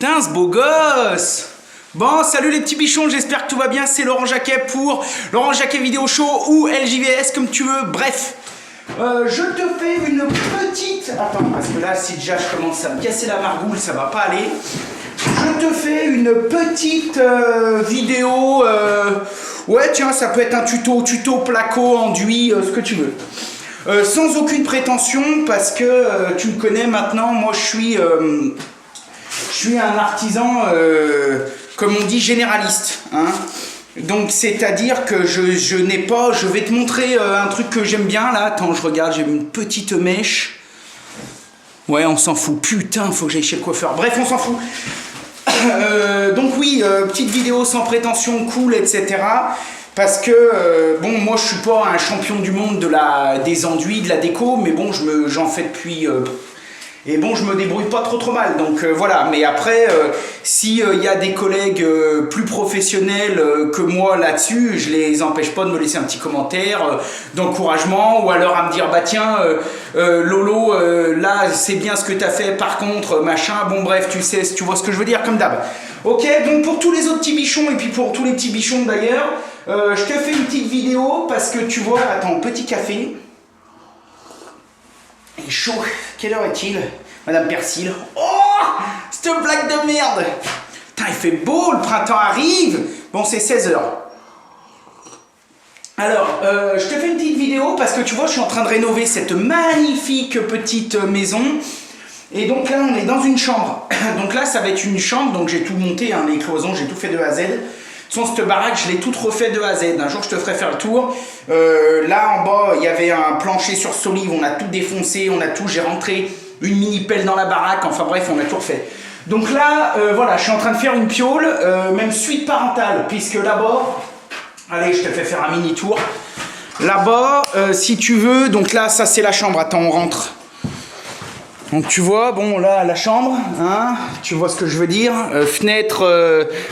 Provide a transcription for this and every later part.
Putain, ce beau gosse! Bon, salut les petits bichons, j'espère que tout va bien. C'est Laurent Jacquet pour Laurent Jacquet Vidéo Show ou LJVS, comme tu veux. Bref, je te fais une petite... Attends, parce que là, si déjà je commence à me casser la margoule, ça va pas aller. Je te fais une petite vidéo... Ouais, tiens, ça peut être un tuto placo, enduit, ce que tu veux. Sans aucune prétention, parce que tu me connais maintenant, moi je suis un artisan, comme on dit, généraliste. Hein. Donc c'est-à-dire que je n'ai pas... Je vais te montrer un truc que j'aime bien là. Attends, je regarde, j'ai une petite mèche. Ouais, on s'en fout. Putain, faut que j'aille chez le coiffeur. Bref, on s'en fout. Donc oui, petite vidéo sans prétention, cool, etc. Parce que, bon, moi je suis pas un champion du monde des enduits, de la déco, mais bon, j'en fais depuis... et bon, je me débrouille pas trop mal, donc voilà. Mais après, s'il y a des collègues plus professionnels que moi là-dessus, je les empêche pas de me laisser un petit commentaire d'encouragement, ou alors à me dire, bah tiens, Lolo, là c'est bien ce que tu as fait, par contre, machin, bon bref, tu vois ce que je veux dire, comme d'hab. Ok, donc pour tous les autres petits bichons, et puis pour tous les petits bichons d'ailleurs, je te fais une petite vidéo, parce que tu vois, attends, petit café. Il est chaud. Quelle heure est-il, Madame Persil? Oh, cette blague de merde. Putain, il fait beau, le printemps arrive. Bon, c'est 16h. Alors, je te fais une petite vidéo parce que tu vois, je suis en train de rénover cette magnifique petite maison. Et donc là, on est dans une chambre. Donc là, ça va être une chambre. Donc j'ai tout monté, hein, les cloisons, j'ai tout fait de A à Z. Cette baraque, je l'ai toute refait de A à Z. Un jour, je te ferai faire le tour. Là, en bas, il y avait un plancher sur solive. On a tout défoncé, j'ai rentré une mini pelle dans la baraque. Enfin bref, on a tout refait. Donc là, voilà, je suis en train de faire une piole, même suite parentale, puisque là-bas, allez, je te fais faire un mini tour. Là-bas, si tu veux, donc là, ça c'est la chambre. Attends, on rentre. Donc tu vois, bon là la chambre, hein, tu vois ce que je veux dire, fenêtre,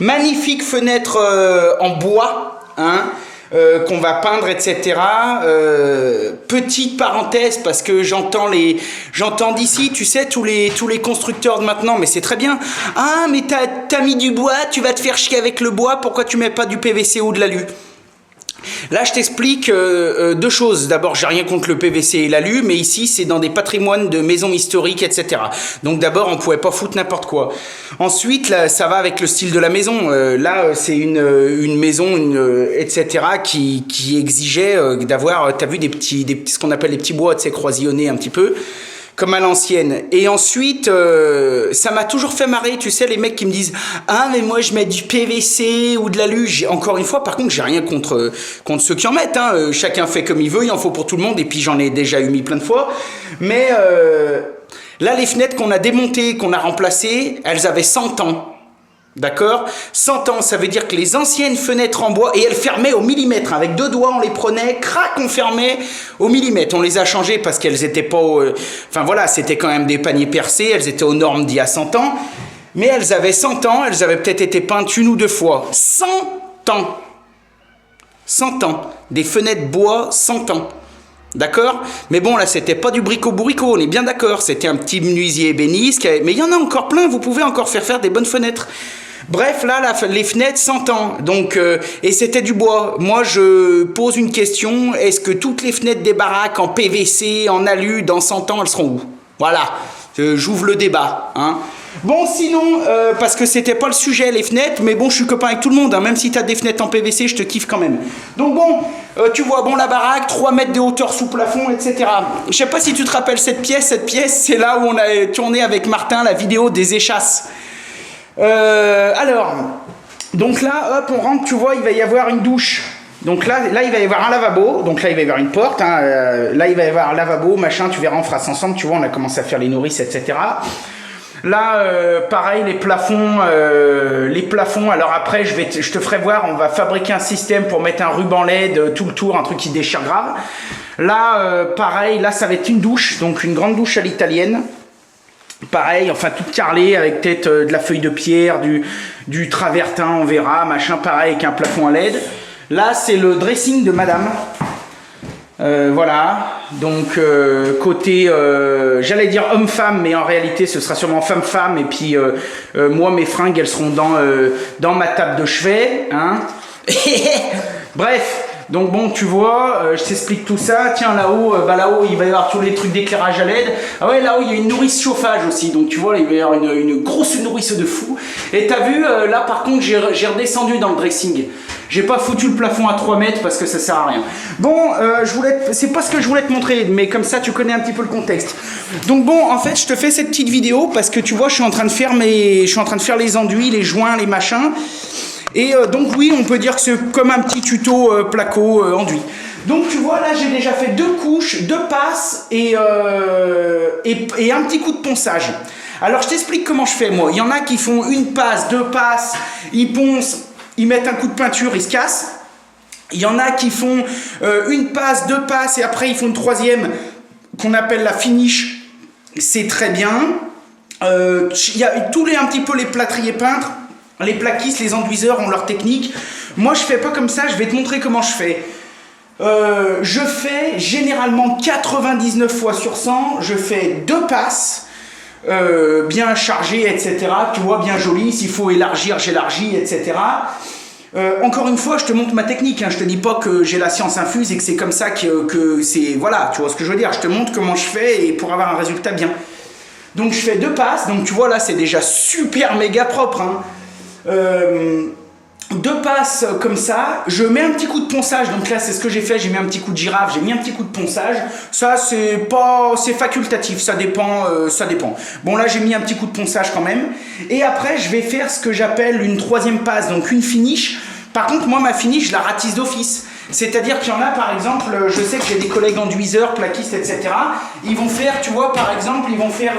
magnifique fenêtre en bois, hein, qu'on va peindre, etc. Petite parenthèse parce que j'entends d'ici, tu sais, tous les constructeurs de maintenant, mais c'est très bien. Ah mais t'as mis du bois, tu vas te faire chier avec le bois, pourquoi tu mets pas du PVC ou de l'alu? Là, je t'explique deux choses. D'abord, j'ai rien contre le PVC et l'alu, mais ici, c'est dans des patrimoines de maisons historiques, etc. Donc d'abord, on pouvait pas foutre n'importe quoi. Ensuite, là, ça va avec le style de la maison. Là, c'est une maison, etc., qui exigeait d'avoir, t'as vu, ce qu'on appelle les petits bois, tu sais, croisillonnés un petit peu, comme à l'ancienne. Et ensuite, ça m'a toujours fait marrer, tu sais, les mecs qui me disent « Ah, mais moi, je mets du PVC ou de l'alu. » Encore une fois, par contre, j'ai rien contre ceux qui en mettent. Hein. Chacun fait comme il veut, il en faut pour tout le monde. Et puis, j'en ai déjà eu mis plein de fois. Mais là, les fenêtres qu'on a démontées, qu'on a remplacées, elles avaient 100 ans. D'accord? 100 ans, ça veut dire que les anciennes fenêtres en bois, et elles fermaient au millimètre, avec deux doigts on les prenait, crac, on fermait au millimètre. On les a changées parce qu'elles étaient pas... Enfin voilà, c'était quand même des paniers percés, elles étaient aux normes d'il y a 100 ans, mais elles avaient 100 ans, elles avaient peut-être été peintes une ou deux fois. 100 ans! 100 ans. Des fenêtres bois, 100 ans. D'accord? Mais bon, là, c'était pas du brico-bourrico, on est bien d'accord. C'était un petit menuisier ébéniste, mais il y en a encore plein, vous pouvez encore faire des bonnes fenêtres. Bref, là, les fenêtres, 100 ans. Donc, et c'était du bois. Moi, je pose une question. Est-ce que toutes les fenêtres des baraques en PVC, en alu, dans 100 ans, elles seront où? Voilà. J'ouvre le débat. Hein. Bon, sinon, parce que c'était pas le sujet, les fenêtres, mais bon, je suis copain avec tout le monde. Hein, même si tu as des fenêtres en PVC, je te kiffe quand même. Donc bon, tu vois, bon, la baraque, 3 mètres de hauteur sous plafond, etc. Je sais pas si tu te rappelles cette pièce, c'est là où on a tourné avec Martin la vidéo des échasses. Alors, donc là, hop, on rentre, tu vois, il va y avoir une douche. Donc là, il va y avoir un lavabo. Donc là, il va y avoir une porte. Hein, là, il va y avoir un lavabo, machin. Tu verras, on fera ça ensemble. Tu vois, on a commencé à faire les nourrices, etc. Là, pareil, les plafonds. Alors après, je te ferai voir. On va fabriquer un système pour mettre un ruban LED tout le tour, un truc qui déchire grave. Là, pareil. Là, ça va être une douche. Donc une grande douche à l'italienne. Pareil, enfin toute carrelée avec peut-être de la feuille de pierre, du travertin, on verra, machin, pareil avec un plafond à LED. Là, c'est le dressing de madame. Voilà, donc côté, j'allais dire homme-femme, mais en réalité ce sera sûrement femme-femme, et puis moi mes fringues elles seront dans ma table de chevet, hein. Bref, donc bon tu vois, je t'explique tout ça, tiens là-haut, là-haut il va y avoir tous les trucs d'éclairage à LED, ah ouais là-haut il y a une nourrice chauffage aussi, donc tu vois là, il va y avoir une grosse nourrice de fou, et t'as vu, là par contre j'ai redescendu dans le dressing. J'ai pas foutu le plafond à 3 mètres parce que ça sert à rien. Bon, c'est pas ce que je voulais te montrer, mais comme ça tu connais un petit peu le contexte. Donc bon, en fait, je te fais cette petite vidéo parce que tu vois, je suis en train de faire les enduits, les joints, les machins. Et donc oui, on peut dire que c'est comme un petit tuto placo enduit. Donc tu vois, là j'ai déjà fait 2 couches, 2 passes et un petit coup de ponçage. Alors je t'explique comment je fais moi. Il y en a qui font 1 passe, 2 passes, ils poncent. Ils mettent un coup de peinture, ils se cassent. Il y en a qui font 1 passe, 2 passes et après ils font une 3e qu'on appelle la finish. C'est très bien. Il y a un petit peu les plâtriers peintres, les plaquistes, les enduiseurs ont leur technique. Moi je fais pas comme ça, je vais te montrer comment je fais. Je fais généralement 99 fois sur 100, je fais 2 passes. Bien chargé, etc. Tu vois, bien joli. S'il faut élargir, j'élargis, etc. Encore une fois, je te montre ma technique. Hein. Je te dis pas que j'ai la science infuse et que c'est comme ça que c'est. Voilà, tu vois ce que je veux dire. Je te montre comment je fais et pour avoir un résultat bien. Donc, je fais 2 passes. Donc, tu vois, là, c'est déjà super méga propre. Hein. 2 passes comme ça, je mets un petit coup de ponçage, donc là c'est ce que j'ai fait, j'ai mis un petit coup de girafe, j'ai mis un petit coup de ponçage, ça c'est facultatif, ça dépend. Bon là j'ai mis un petit coup de ponçage quand même, et après je vais faire ce que j'appelle une 3e passe, donc une finish. Par contre moi ma finish je la ratisse d'office, c'est-à-dire qu'il y en a par exemple, je sais que j'ai des collègues enduiseurs, plaquistes, etc. Ils vont faire, tu vois par exemple, ils vont faire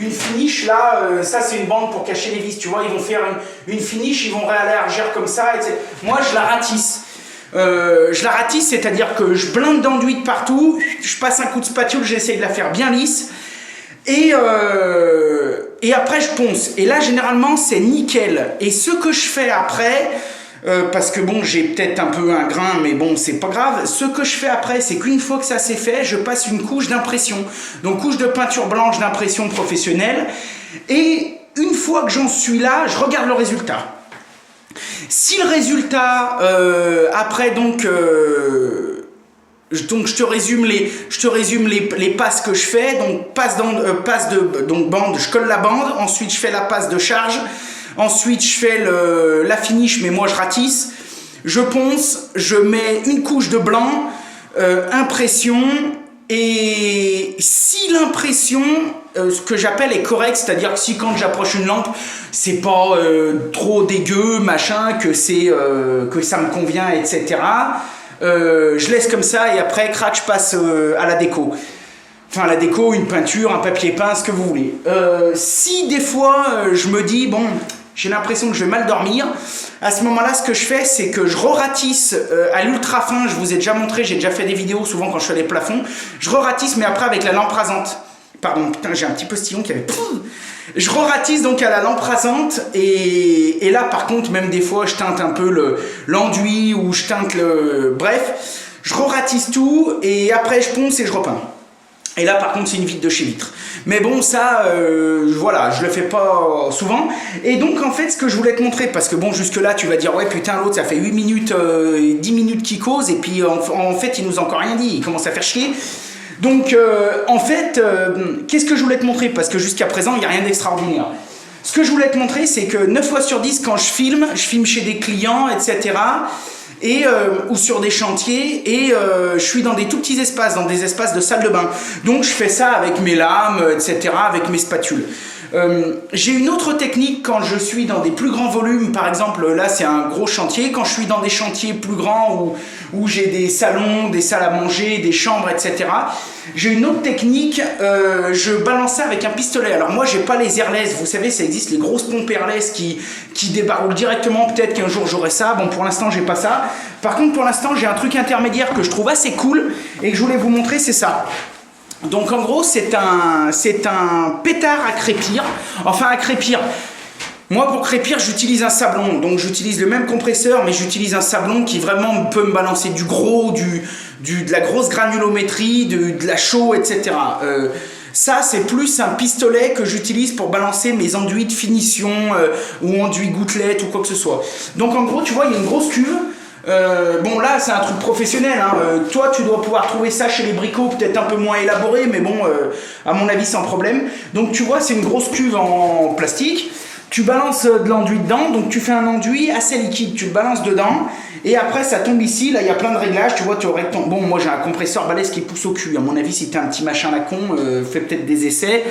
une finish là, ça c'est une bande pour cacher les vis, tu vois, ils vont faire une finish, ils vont réélargir comme ça, etc. Moi je la ratisse. C'est-à-dire que je blinde d'enduit de partout, je passe un coup de spatule, j'essaie de la faire bien lisse. Et après je ponce. Et là généralement c'est nickel. Et ce que je fais après, parce que bon j'ai peut-être un peu un grain mais bon c'est pas grave, ce que je fais après c'est qu'une fois que ça c'est fait, je passe une couche d'impression, donc couche de peinture blanche d'impression professionnelle, et une fois que j'en suis là je regarde le résultat. Si le résultat après donc je te résume les passes que je fais, donc donc bande, je colle la bande, ensuite je fais la passe de charge. Ensuite, je fais la finish, mais moi je ratisse. Je ponce, je mets une couche de blanc, impression. Et si l'impression, ce que j'appelle est correcte, c'est-à-dire que si quand j'approche une lampe, c'est pas trop dégueu, machin, que ça me convient, etc. Je laisse comme ça et après, crac, je passe à la déco. Enfin, la déco, une peinture, un papier peint, ce que vous voulez. Si des fois, je me dis, bon, j'ai l'impression que je vais mal dormir, à ce moment-là, ce que je fais, c'est que je re-ratisse à l'ultra fin. Je vous ai déjà montré, j'ai déjà fait des vidéos, souvent quand je fais les plafonds. Je re-ratisse, mais après avec la lampe rasante. Pardon, putain, j'ai un petit postillon qui avait... Je re-ratisse donc à la lampe rasante, et là, par contre, même des fois, je teinte un peu l'enduit, ou je teinte le... Bref, je re-ratisse tout, et après, je ponce et je repeins. Et là par contre c'est une vitre de chez Vitre. Mais bon ça, voilà, je le fais pas souvent. Et donc en fait ce que je voulais te montrer, parce que bon jusque là tu vas dire ouais putain l'autre ça fait 8 minutes, 10 minutes qu'il cause, et puis en fait il nous a encore rien dit, il commence à faire chier. Donc en fait, qu'est-ce que je voulais te montrer, parce que jusqu'à présent il n'y a rien d'extraordinaire. Ce que je voulais te montrer c'est que 9 fois sur 10 quand je filme chez des clients, etc. Ou sur des chantiers, et je suis dans des tout petits espaces, dans des espaces de salle de bain. Donc je fais ça avec mes lames, etc., avec mes spatules. J'ai une autre technique quand je suis dans des plus grands volumes, par exemple là c'est un gros chantier, quand je suis dans des chantiers plus grands où j'ai des salons, des salles à manger, des chambres, etc. J'ai une autre technique, je balance ça avec un pistolet. Alors moi j'ai pas les airless, vous savez ça existe les grosses pompes airless qui débarroulent directement, peut-être qu'un jour j'aurai ça, bon pour l'instant j'ai pas ça. Par contre pour l'instant j'ai un truc intermédiaire que je trouve assez cool et que je voulais vous montrer, c'est ça. Donc en gros c'est un pétard à crépir, enfin à crépir. Moi, pour crépir, j'utilise un sablon. Donc, j'utilise le même compresseur, mais j'utilise un sablon qui vraiment peut me balancer du gros, de la grosse granulométrie, de la chaux, etc. Ça, c'est plus un pistolet que j'utilise pour balancer mes enduits de finition ou enduits gouttelettes ou quoi que ce soit. Donc, en gros, tu vois, il y a une grosse cuve. Bon, là, c'est un truc professionnel. Hein. Toi, tu dois pouvoir trouver ça chez les bricots, peut-être un peu moins élaboré, mais bon, à mon avis, sans problème. Donc, tu vois, c'est une grosse cuve en plastique. Tu balances de l'enduit dedans, donc tu fais un enduit assez liquide, tu le balances dedans, et après ça tombe ici, là il y a plein de réglages, tu vois, tu aurais ton... Bon, moi j'ai un compresseur balèze qui pousse au cul, à mon avis si t'as un petit machin à la con, fais peut-être des essais.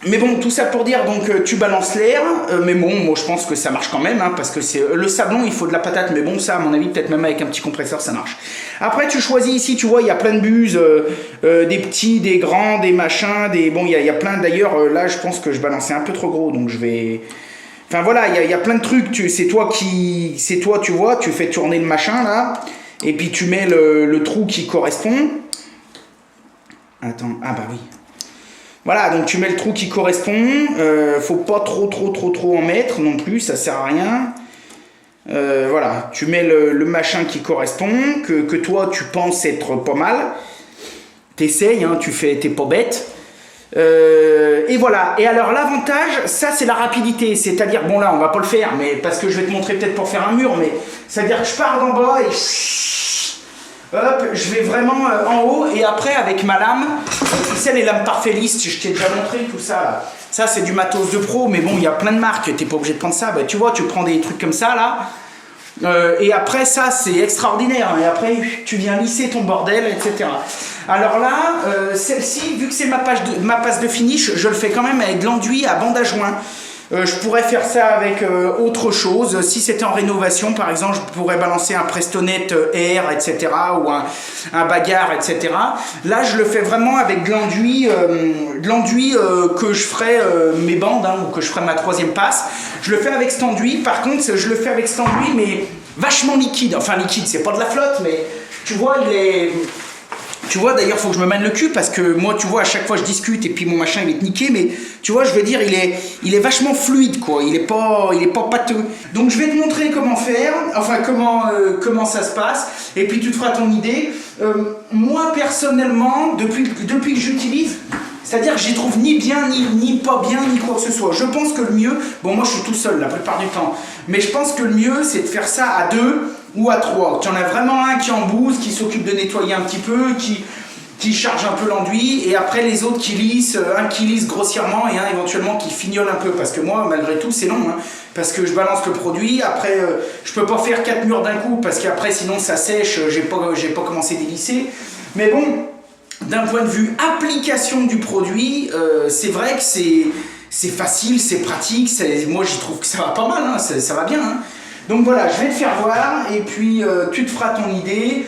Mais bon, tout ça pour dire, donc tu balances l'air, mais bon, moi je pense que ça marche quand même, hein, parce que c'est le sablon, il faut de la patate, mais bon, ça, à mon avis, peut-être même avec un petit compresseur, ça marche. Après, tu choisis ici, tu vois, il y a plein de buses, des petits, des grands, des machins, des... Bon, il y a plein, d'ailleurs, là, je pense que je balançais un peu trop gros, donc je vais... Enfin voilà, il y a plein de trucs, c'est toi, tu vois, tu fais tourner le machin, là, et puis tu mets le trou qui correspond. Attends, ah bah oui. Voilà, donc tu mets le trou qui correspond, faut pas trop en mettre non plus, ça sert à rien. Voilà, tu mets le machin qui correspond, que toi tu penses être pas mal. T'essayes, hein, t'es pas bête. Et voilà, et alors l'avantage, ça c'est la rapidité, c'est-à-dire, bon là on va pas le faire, mais parce que je vais te montrer peut-être pour faire un mur, mais c'est-à-dire que je pars d'en bas et... Hop, je vais vraiment en haut et après avec ma lame, tu sais les lames Parfailist, je t'ai déjà montré tout ça là. Ça c'est du matos de pro, mais bon il y a plein de marques, t'es pas obligé de prendre ça. Bah, tu vois, tu prends des trucs comme ça là, et après ça c'est extraordinaire, et après tu viens lisser ton bordel, etc. Alors là, celle-ci, vu que c'est ma passe de finish, je le fais quand même avec de l'enduit à bande à joint. Je pourrais faire ça avec autre chose. Si c'était en rénovation, par exemple, je pourrais balancer un Prestonet Air, etc. ou un Bagarre, etc. Là, je le fais vraiment avec de l'enduit que je ferai mes bandes, hein, ou que je ferai ma troisième passe. Je le fais avec cet enduit. Par contre, je le fais avec cet enduit, mais vachement liquide. Enfin, liquide, c'est pas de la flotte, mais tu vois, il est... Tu vois, d'ailleurs, il faut que je me mène le cul parce que moi, tu vois, à chaque fois je discute et puis mon machin il est niqué, mais tu vois, je veux dire, il est vachement fluide, quoi. Il est pas pâteux. Donc, je vais te montrer comment faire, enfin, comment ça se passe, et puis tu te feras ton idée. Moi, personnellement, depuis que j'utilise, c'est-à-dire que j'y trouve ni bien, ni pas bien, ni quoi que ce soit. Je pense que le mieux, bon, moi je suis tout seul la plupart du temps, mais je pense que le mieux c'est de faire ça à 2 ou à 3. Tu en as vraiment un qui embouse, qui s'occupe de nettoyer un petit peu, qui charge un peu l'enduit, et après les autres qui lissent, un qui lisse grossièrement et un éventuellement qui fignole un peu, parce que moi malgré tout c'est long, hein, parce que je balance le produit, après je peux pas faire 4 murs d'un coup, parce qu'après sinon ça sèche, j'ai pas commencé à délisser, mais bon, d'un point de vue application du produit, c'est vrai que c'est facile, c'est pratique, moi j'y trouve que ça va pas mal, hein, ça va bien. Hein. Donc voilà, je vais te faire voir et puis tu te feras ton idée.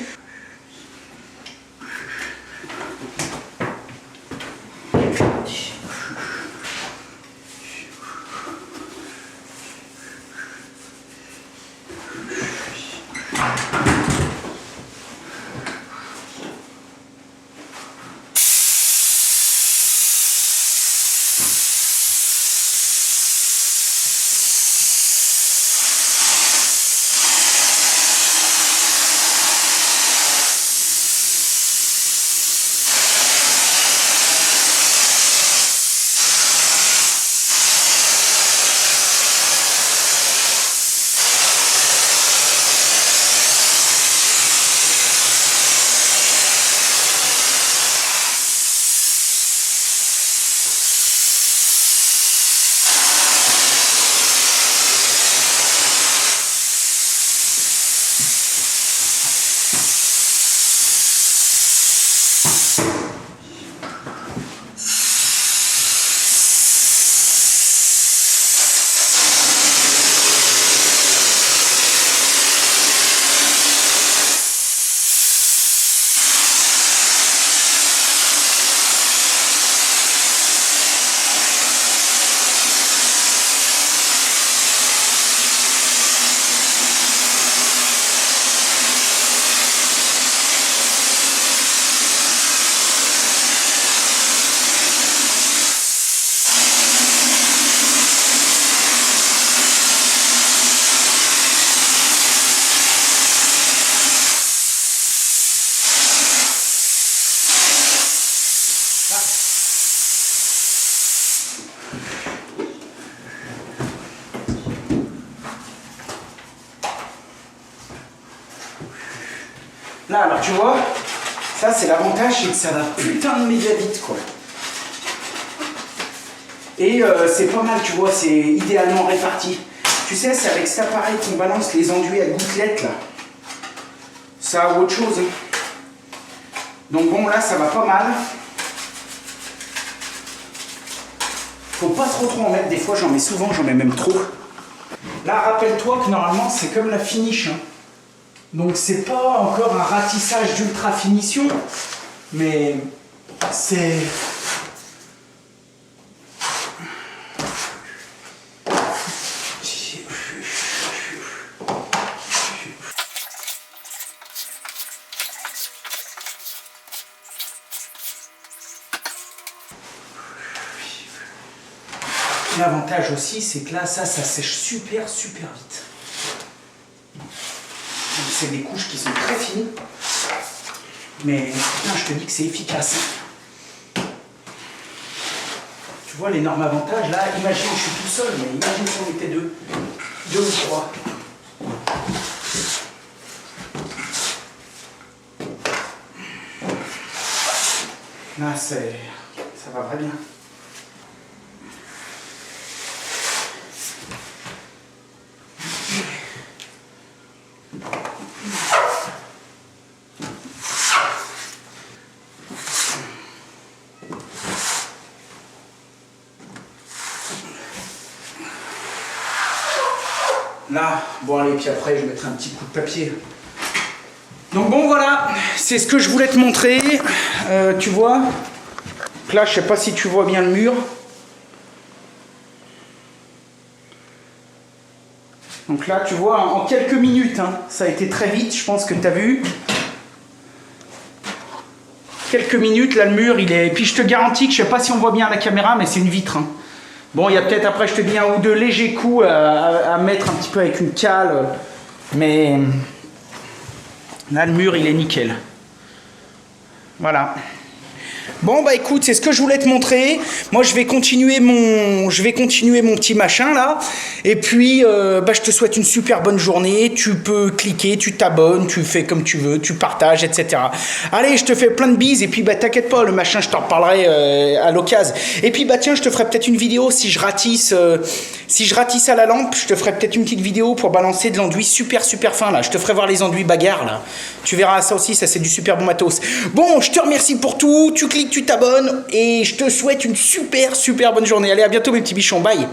Là, alors tu vois, ça c'est l'avantage, c'est que ça va putain de méga vite, quoi. Et c'est pas mal, tu vois, c'est idéalement réparti. Tu sais, c'est avec cet appareil qu'on balance les enduits à gouttelettes, là. Ça a autre chose. Donc bon, là, ça va pas mal. Faut pas trop en mettre, des fois j'en mets souvent, j'en mets même trop. Là, rappelle-toi que normalement, c'est comme la finish. Hein. Donc c'est pas encore un ratissage d'ultra finition, mais c'est... L'avantage aussi, c'est que là, ça sèche super vite. C'est des couches qui sont très fines. Mais putain, je te dis que c'est efficace. Tu vois l'énorme avantage, là, imagine, je suis tout seul, mais imagine si on était deux ou trois. Là, ça va très bien. Là, bon allez, puis après je mettrai un petit coup de papier. Donc bon voilà, c'est ce que je voulais te montrer. Tu vois, donc là je sais pas si tu vois bien le mur. Donc là tu vois, en quelques minutes, hein, ça a été très vite, je pense que tu as vu. Quelques minutes, là le mur il est... Et puis je te garantis que je sais pas si on voit bien à la caméra, mais c'est une vitre. Hein. Bon, il y a peut-être après, je te dis, un ou deux légers coups à mettre un petit peu avec une cale. Mais là, le mur, il est nickel. Voilà. Bon, bah écoute, c'est ce que je voulais te montrer. Moi, je vais continuer mon petit machin, là. Et puis, bah, je te souhaite une super bonne journée. Tu peux cliquer, tu t'abonnes, tu fais comme tu veux, tu partages, etc. Allez, je te fais plein de bises. Et puis, bah, t'inquiète pas, le machin, je t'en reparlerai à l'occasion. Et puis, bah, tiens, je te ferai peut-être une vidéo si je ratisse à la lampe. Je te ferai peut-être une petite vidéo pour balancer de l'enduit super fin, là. Je te ferai voir les enduits bagarres, là. Tu verras ça aussi, ça, c'est du super bon matos. Bon, je te remercie pour tout. Tu cliques, tu t'abonnes et je te souhaite une super bonne journée. Allez, à bientôt mes petits bichons, bye.